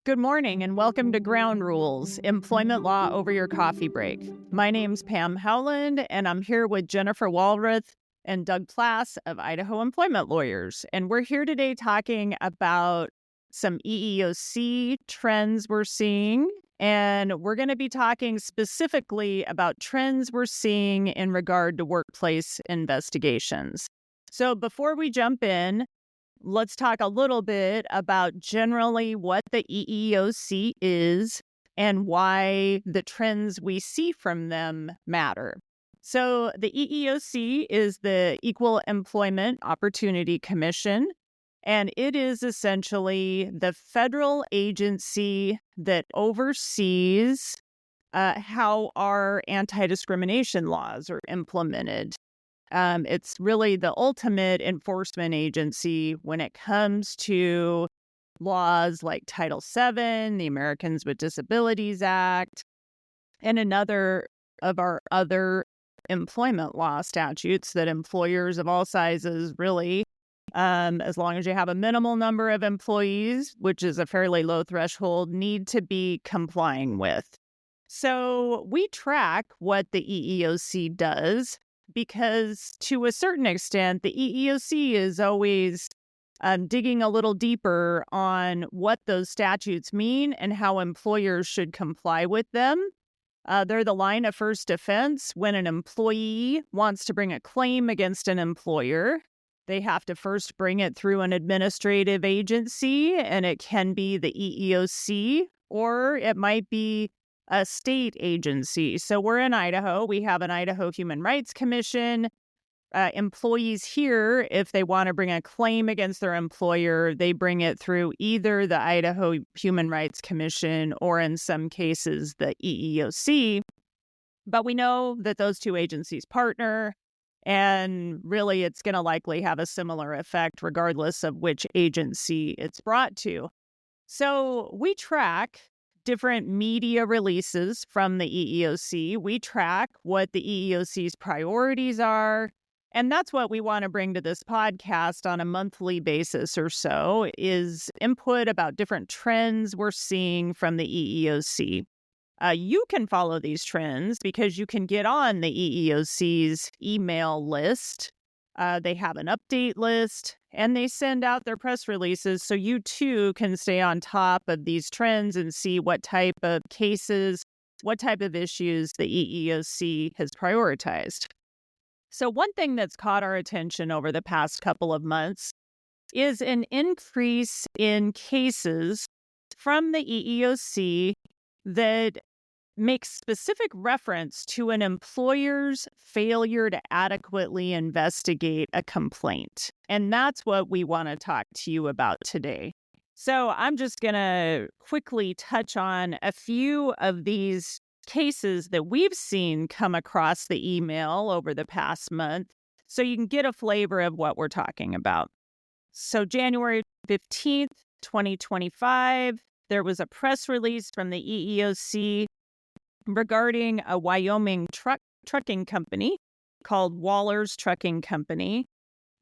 Good morning and welcome to Ground Rules, Employment Law Over Your Coffee Break. My name's Pam Howland and I'm here with Jennifer Walrath and Doug Plass of Idaho Employment Lawyers. And we're here today talking about some EEOC trends we're seeing. And we're going to be talking specifically about trends we're seeing in regard to workplace investigations. So before we jump in, let's talk a little bit about generally what the EEOC is and why the trends we see from them matter. So the EEOC is the Equal Employment Opportunity Commission, and it is essentially the federal agency that oversees how our anti-discrimination laws are implemented. It's really the ultimate enforcement agency when it comes to laws like Title VII, the Americans with Disabilities Act, and another of our other employment law statutes that employers of all sizes really, as long as you have a minimal number of employees, which is a fairly low threshold, need to be complying with. So we track what the EEOC does, because to a certain extent, the EEOC is always digging a little deeper on what those statutes mean and how employers should comply with them. They're the line of first defense when an employee wants to bring a claim against an employer. They have to first bring it through an administrative agency, and it can be the EEOC, or it might be a state agency. So we're in Idaho. We have an Idaho Human Rights Commission. Employees here, if they want to bring a claim against their employer, they bring it through either the Idaho Human Rights Commission or in some cases the EEOC. But we know that those two agencies partner, and really it's going to likely have a similar effect regardless of which agency it's brought to. So we track different media releases from the EEOC. We track what the EEOC's priorities are. And that's what we want to bring to this podcast on a monthly basis or so, is input about different trends we're seeing from the EEOC. You can follow these trends because you can get on the EEOC's email list. They have an update list, and they send out their press releases so you too can stay on top of these trends and see what type of cases, what type of issues the EEOC has prioritized. So one thing that's caught our attention over the past couple of months is an increase in cases from the EEOC that makes specific reference to an employer's failure to adequately investigate a complaint. And that's what we want to talk to you about today. So I'm just going to quickly touch on a few of these cases that we've seen come across the email over the past month so you can get a flavor of what we're talking about. So January 15th, 2025, there was a press release from the EEOC regarding a Wyoming trucking company called Waller's Trucking Company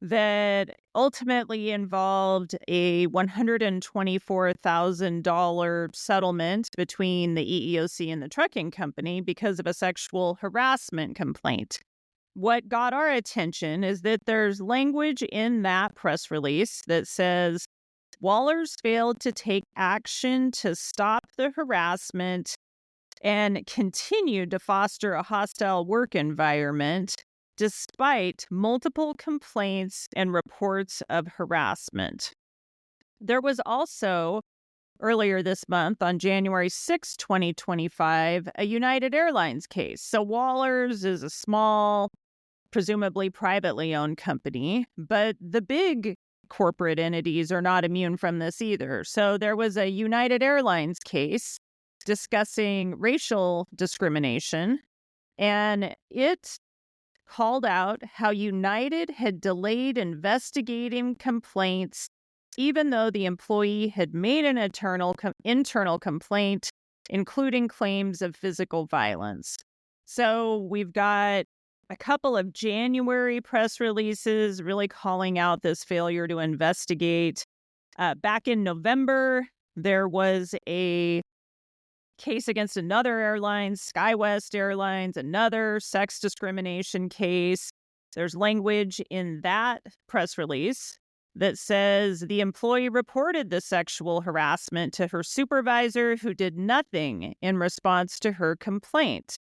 that ultimately involved a $124,000 settlement between the EEOC and the trucking company because of a sexual harassment complaint. What got our attention is that there's language in that press release that says Waller's failed to take action to stop the harassment and continued to foster a hostile work environment despite multiple complaints and reports of harassment. There was also, earlier this month, on January 6, 2025, a United Airlines case. So Waller's is a small, presumably privately owned company, but the big corporate entities are not immune from this either. So there was a United Airlines case discussing racial discrimination, and it called out how United had delayed investigating complaints even though the employee had made an internal complaint, including claims of physical violence. So we've got a couple of January press releases really calling out this failure to investigate. Back in November, There was a case against another airline, SkyWest Airlines, another sex discrimination case. There's language in that press release that says the employee reported the sexual harassment to her supervisor, who did nothing in response to her complaint.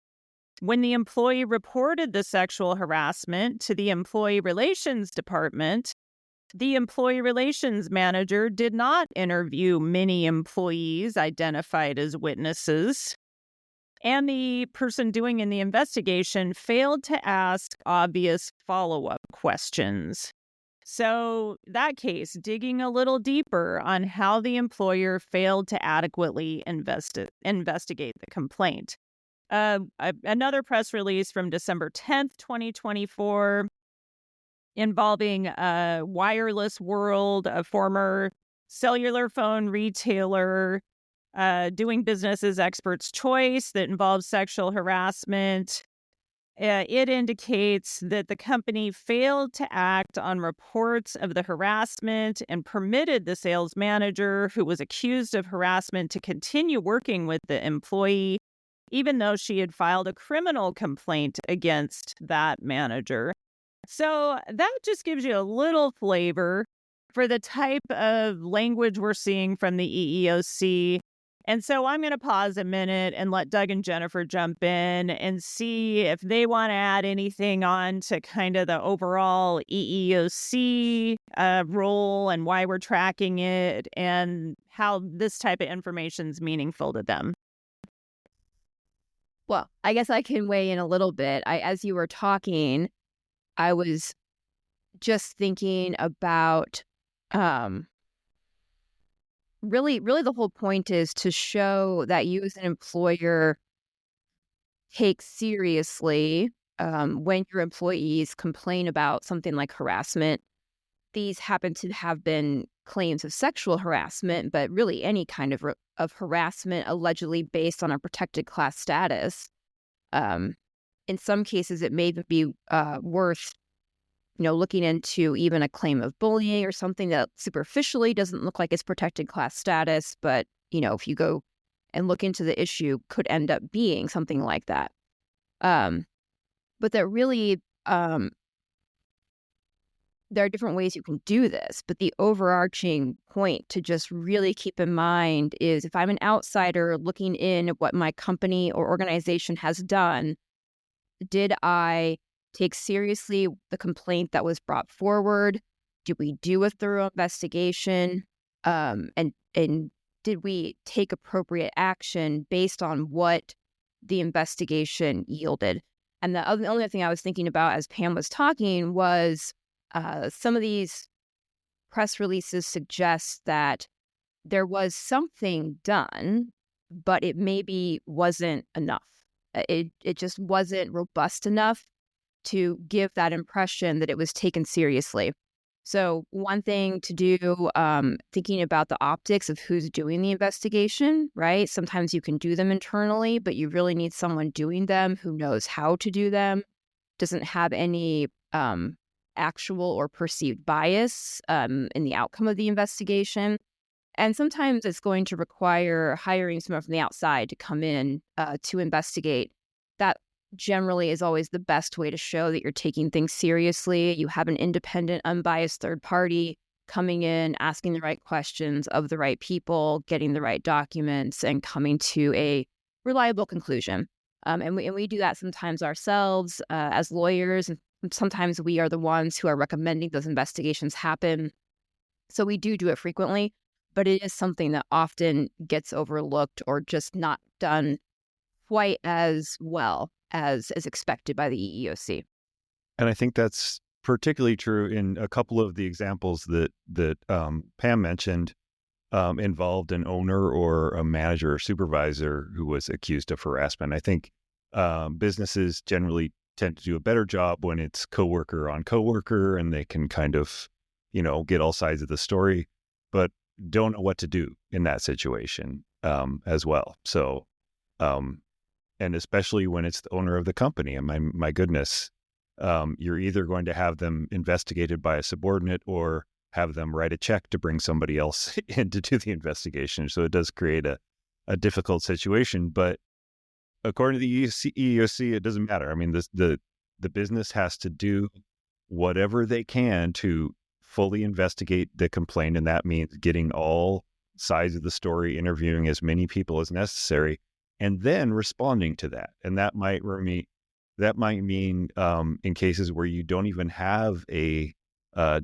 When the employee reported the sexual harassment to the employee relations department, the employee relations manager did not interview many employees identified as witnesses, and the person doing the investigation failed to ask obvious follow-up questions. So that case, digging a little deeper on how the employer failed to adequately investigate the complaint. Another press release from December 10th, 2024, involving Wireless World, a former cellular phone retailer, doing business as Expert's Choice, that involves sexual harassment. It indicates that the company failed to act on reports of the harassment and permitted the sales manager who was accused of harassment to continue working with the employee, even though she had filed a criminal complaint against that manager. So that just gives you a little flavor for the type of language we're seeing from the EEOC. And so I'm going to pause a minute and let Doug and Jennifer jump in and see if they want to add anything on to kind of the overall EEOC role and why we're tracking it and how this type of information is meaningful to them. Well, I guess I can weigh in a little bit. As you were talking, I was just thinking about really the whole point is to show that you as an employer take seriously when your employees complain about something like harassment. These happen to have been claims of sexual harassment, but really any kind of harassment allegedly based on a protected class status. In some cases, it may even be worth looking into even a claim of bullying or something that superficially doesn't look like it's protected class status, but, if you go and look into the issue, could end up being something like that. But that really, there are different ways you can do this, but the overarching point to just really keep in mind is if I'm an outsider looking in at what my company or organization has done, did I take seriously the complaint that was brought forward? Did we do a thorough investigation? And did we take appropriate action based on what the investigation yielded? And the only other thing I was thinking about as Pam was talking was some of these press releases suggest that there was something done, but it maybe wasn't enough. It just wasn't robust enough to give that impression that it was taken seriously. So one thing to do, thinking about the optics of who's doing the investigation, right? Sometimes you can do them internally, but you really need someone doing them who knows how to do them, doesn't have any actual or perceived bias in the outcome of the investigation. And sometimes it's going to require hiring someone from the outside to come in to investigate. That generally is always the best way to show that you're taking things seriously. You have an independent, unbiased third party coming in, asking the right questions of the right people, getting the right documents, and coming to a reliable conclusion. And we do that sometimes ourselves as lawyers. And sometimes we are the ones who are recommending those investigations happen. So we do it frequently, but it is something that often gets overlooked or just not done quite as well as expected by the EEOC. And I think that's particularly true in a couple of the examples that Pam mentioned involved an owner or a manager or supervisor who was accused of harassment. I think businesses generally tend to do a better job when it's coworker on coworker and they can kind of, get all sides of the story, but don't know what to do in that situation as well. So, and especially when it's the owner of the company. And my goodness, you're either going to have them investigated by a subordinate or have them write a check to bring somebody else in to do the investigation. So it does create a difficult situation. But according to the EEOC, it doesn't matter. I mean, the business has to do whatever they can to fully investigate the complaint, and that means getting all sides of the story, interviewing as many people as necessary, and then responding to that. And that might mean in cases where you don't even have a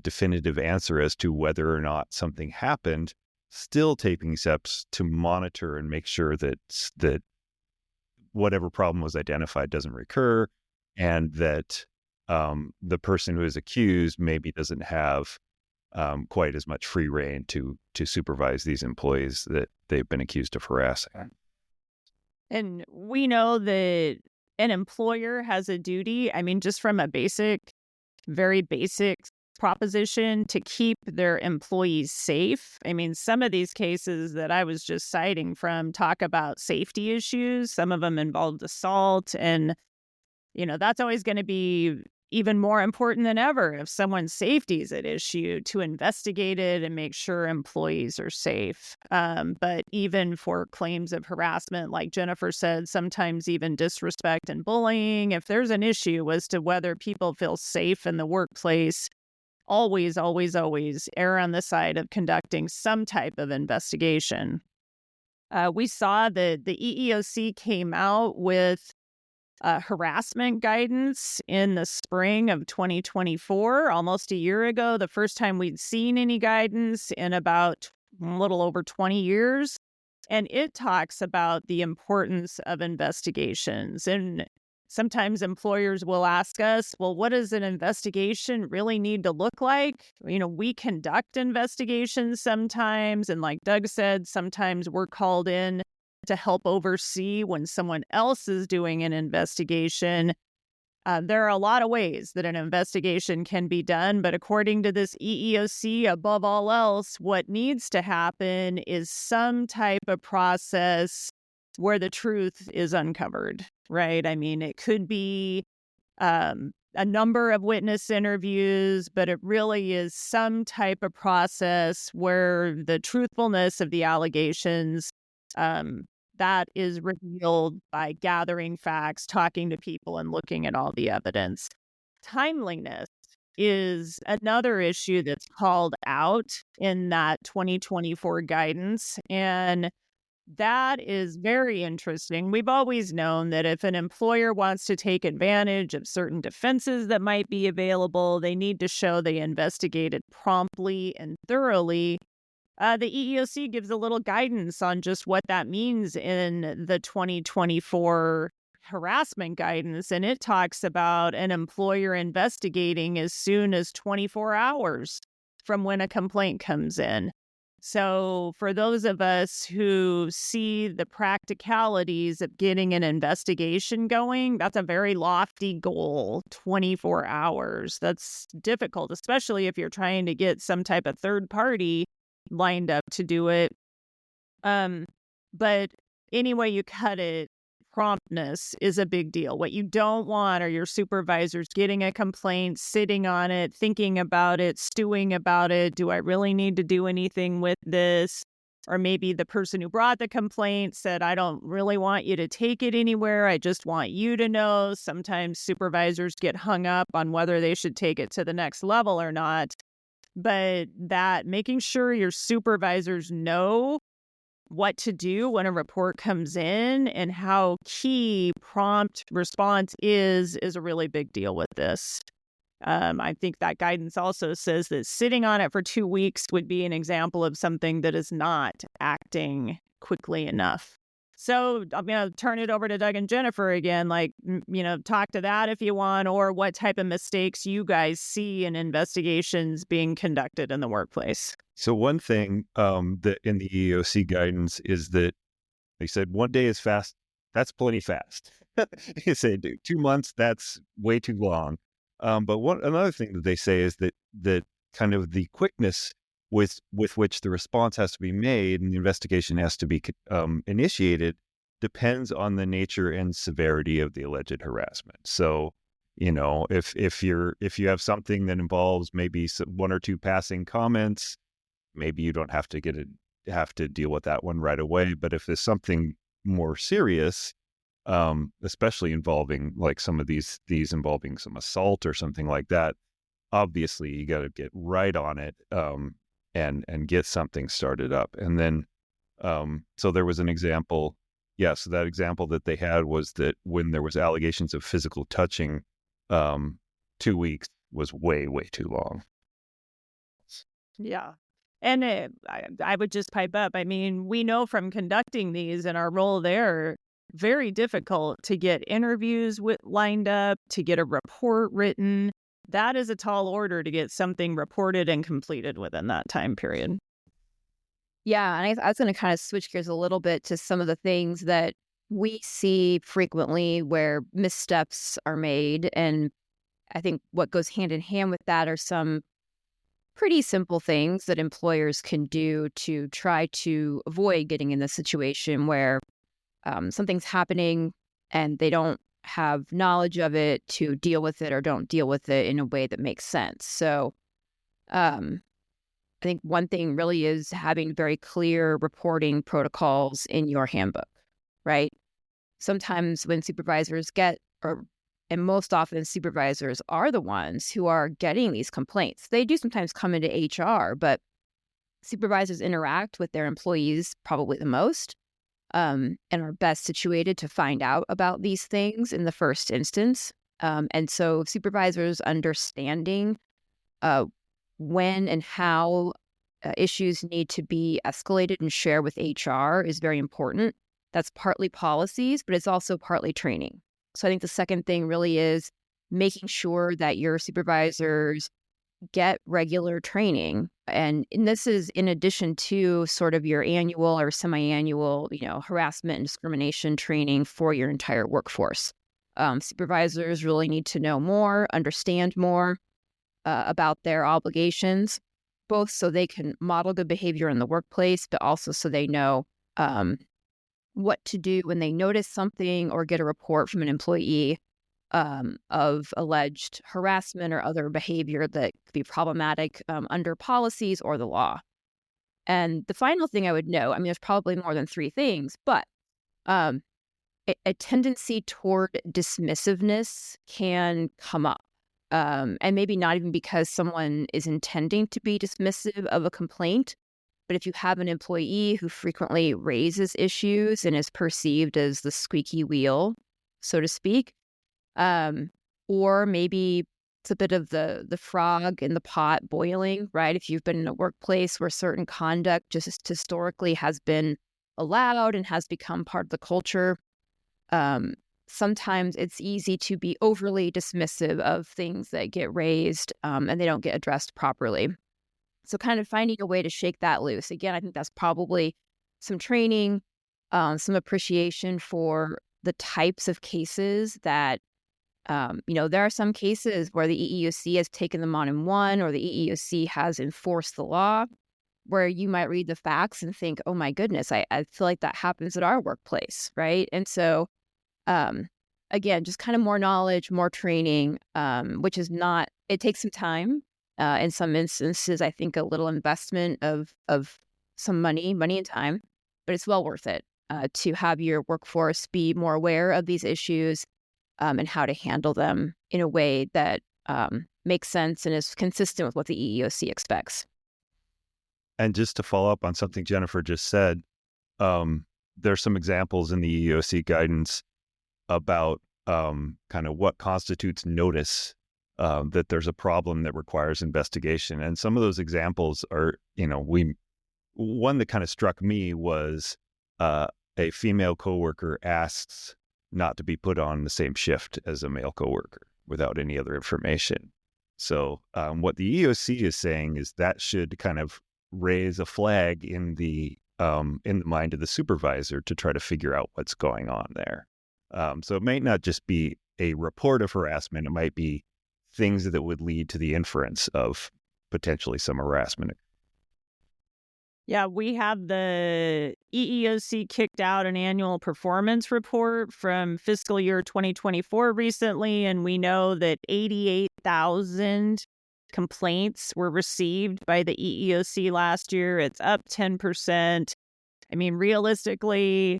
definitive answer as to whether or not something happened, still taking steps to monitor and make sure that whatever problem was identified doesn't recur, and that the person who is accused maybe doesn't have quite as much free rein to supervise these employees that they've been accused of harassing. And we know that an employer has a duty, I mean, just from a very basic proposition, to keep their employees safe. I mean, some of these cases that I was just citing from talk about safety issues. Some of them involved assault, and that's always going to be even more important than ever if someone's safety is at issue, to investigate it and make sure employees are safe. But even for claims of harassment, like Jennifer said, sometimes even disrespect and bullying, if there's an issue as to whether people feel safe in the workplace, always, always, always err on the side of conducting some type of investigation. We saw that the EEOC came out with harassment guidance in the spring of 2024, almost a year ago, the first time we'd seen any guidance in about a little over 20 years. And it talks about the importance of investigations. And sometimes employers will ask us, well, what does an investigation really need to look like? We conduct investigations sometimes. And like Doug said, sometimes we're called in to help oversee when someone else is doing an investigation. There are a lot of ways that an investigation can be done, but according to this EEOC, above all else, what needs to happen is some type of process where the truth is uncovered, right? I mean, it could be a number of witness interviews, but it really is some type of process where the truthfulness of the allegations that is revealed by gathering facts, talking to people, and looking at all the evidence. Timeliness is another issue that's called out in that 2024 guidance, and that is very interesting. We've always known that if an employer wants to take advantage of certain defenses that might be available, they need to show they investigated promptly and thoroughly. The EEOC gives a little guidance on just what that means in the 2024 harassment guidance, and it talks about an employer investigating as soon as 24 hours from when a complaint comes in. So for those of us who see the practicalities of getting an investigation going, that's a very lofty goal, 24 hours. That's difficult, especially if you're trying to get some type of third party lined up to do it. But any way you cut it, promptness is a big deal. What you don't want are your supervisors getting a complaint, sitting on it, thinking about it, stewing about it. Do I really need to do anything with this? Or maybe the person who brought the complaint said, I don't really want you to take it anywhere. I just want you to know. Sometimes supervisors get hung up on whether they should take it to the next level or not. But that making sure your supervisors know what to do when a report comes in and how key prompt response is a really big deal with this. I think that guidance also says that sitting on it for 2 weeks would be an example of something that is not acting quickly enough. So I'm going to turn it over to Doug and Jennifer again, talk to that if you want, or what type of mistakes you guys see in investigations being conducted in the workplace. So one thing that in the EEOC guidance is that they said 1 day is fast. That's plenty fast. They say 2 months, that's way too long. But another thing that they say is that kind of the quickness with which the response has to be made and the investigation has to be initiated depends on the nature and severity of the alleged harassment. So, If you have something that involves maybe one or two passing comments, maybe you don't have to deal with that one right away. But if there's something more serious, especially involving like some of these involving some assault or something like that, obviously you got to get right on it, and get something started up. And then, so there was an example. Yeah, so that example that they had was that when there was allegations of physical touching, 2 weeks was way, way too long. Yeah. And I would just pipe up. I mean, we know from conducting these and our role there, very difficult to get interviews lined up, to get a report written. That is a tall order to get something reported and completed within that time period. Yeah, and I was going to kind of switch gears a little bit to some of the things that we see frequently where missteps are made. And I think what goes hand in hand with that are some pretty simple things that employers can do to try to avoid getting in the situation where something's happening and they don't have knowledge of it to deal with it or don't deal with it in a way that makes sense. So I think one thing really is having very clear reporting protocols in your handbook, right? Sometimes when supervisors and most often supervisors are the ones who are getting these complaints. They do sometimes come into HR, but supervisors interact with their employees probably the most, and are best situated to find out about these things in the first instance. And so supervisors understanding when and how issues need to be escalated and shared with HR is very important. That's partly policies, but it's also partly training. So I think the second thing really is making sure that your supervisors get regular training. And this is in addition to sort of your annual or semi-annual, harassment and discrimination training for your entire workforce. Supervisors really need to know more, understand more about their obligations, both so they can model good behavior in the workplace, but also so they know what to do when they notice something or get a report from an employee of alleged harassment or other behavior that could be problematic under policies or the law. And the final thing I would note, there's probably more than three things, but a tendency toward dismissiveness can come up. And maybe not even because someone is intending to be dismissive of a complaint, but if you have an employee who frequently raises issues and is perceived as the squeaky wheel, so to speak, or maybe it's a bit of the frog in the pot boiling, right? If you've been in a workplace where certain conduct just historically has been allowed and has become part of the culture, sometimes it's easy to be overly dismissive of things that get raised and they don't get addressed properly. So kind of finding a way to shake that loose. Again, I think that's probably some training, some appreciation for the types of cases that, there are some cases where the EEOC has taken them on and won, or the EEOC has enforced the law, where you might read the facts and think, oh my goodness, I feel like that happens at our workplace, right? And so again, just kind of more knowledge, more training, which is not, it takes some time. In some instances, I think a little investment of some money and time, but it's well worth it to have your workforce be more aware of these issues and how to handle them in a way that makes sense and is consistent with what the EEOC expects. And just to follow up on something Jennifer just said, there's some examples in the EEOC guidance about kind of what constitutes notice that there's a problem that requires investigation. And some of those examples are, one that kind of struck me was a female coworker asks not to be put on the same shift as a male coworker without any other information. So what the EEOC is saying is that should kind of raise a flag in the mind of the supervisor to try to figure out what's going on there. So it might not just be a report of harassment. It might be things that would lead to the inference of potentially some harassment. Yeah, we have the EEOC kicked out an annual performance report from fiscal year 2024 recently, and we know that 88,000 complaints were received by the EEOC last year. It's up 10%. I mean, realistically,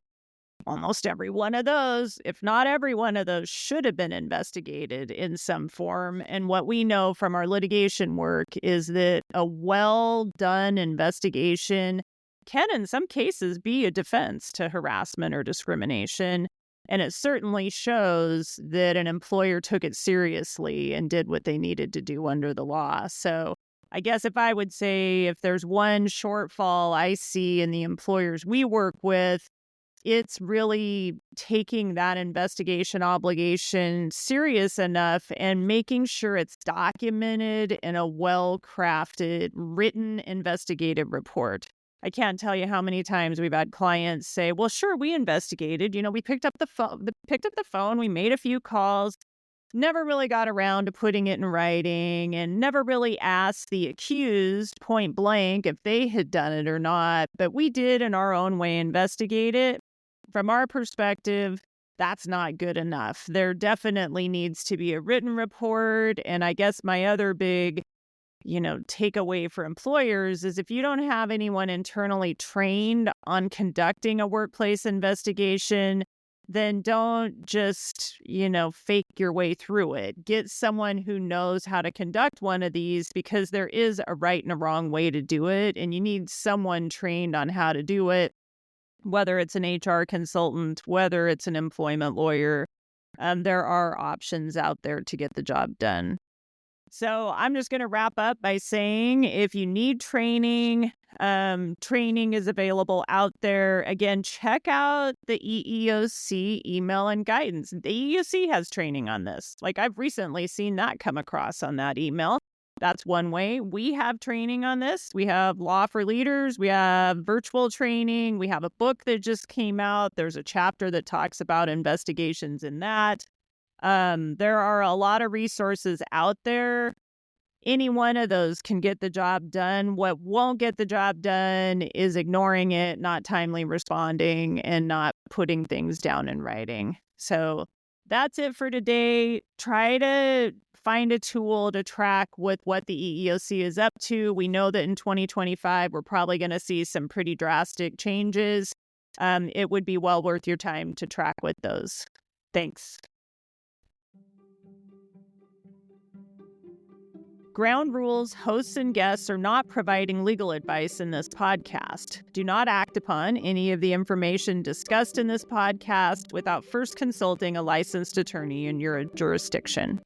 almost every one of those, if not every one of those, should have been investigated in some form. And what we know from our litigation work is that a well-done investigation can, in some cases, be a defense to harassment or discrimination. And it certainly shows that an employer took it seriously and did what they needed to do under the law. So I guess if I would say if there's one shortfall I see in the employers we work with, it's really taking that investigation obligation serious enough and making sure it's documented in a well-crafted, written investigative report. I can't tell you how many times we've had clients say, well, sure, we investigated. We picked up the phone, we made a few calls, never really got around to putting it in writing and never really asked the accused point blank if they had done it or not. But we did in our own way investigate it. From our perspective, that's not good enough. There definitely needs to be a written report. And I guess my other big, takeaway for employers is if you don't have anyone internally trained on conducting a workplace investigation, then don't just, fake your way through it. Get someone who knows how to conduct one of these because there is a right and a wrong way to do it. And you need someone trained on how to do it. Whether it's an HR consultant, whether it's an employment lawyer, there are options out there to get the job done. So I'm just going to wrap up by saying if you need training, training is available out there. Again, check out the EEOC email and guidance. The EEOC has training on this. Like I've recently seen that come across on that email. That's one way. We have training on this. We have Law for Leaders. We have virtual training. We have a book that just came out. There's a chapter that talks about investigations in that. There are a lot of resources out there. Any one of those can get the job done. What won't get the job done is ignoring it, not timely responding, and not putting things down in writing. So that's it for today. Try to find a tool to track with what the EEOC is up to. We know that in 2025, we're probably going to see some pretty drastic changes. It would be well worth your time to track with those. Thanks. Ground Rules hosts and guests are not providing legal advice in this podcast. Do not act upon any of the information discussed in this podcast without first consulting a licensed attorney in your jurisdiction.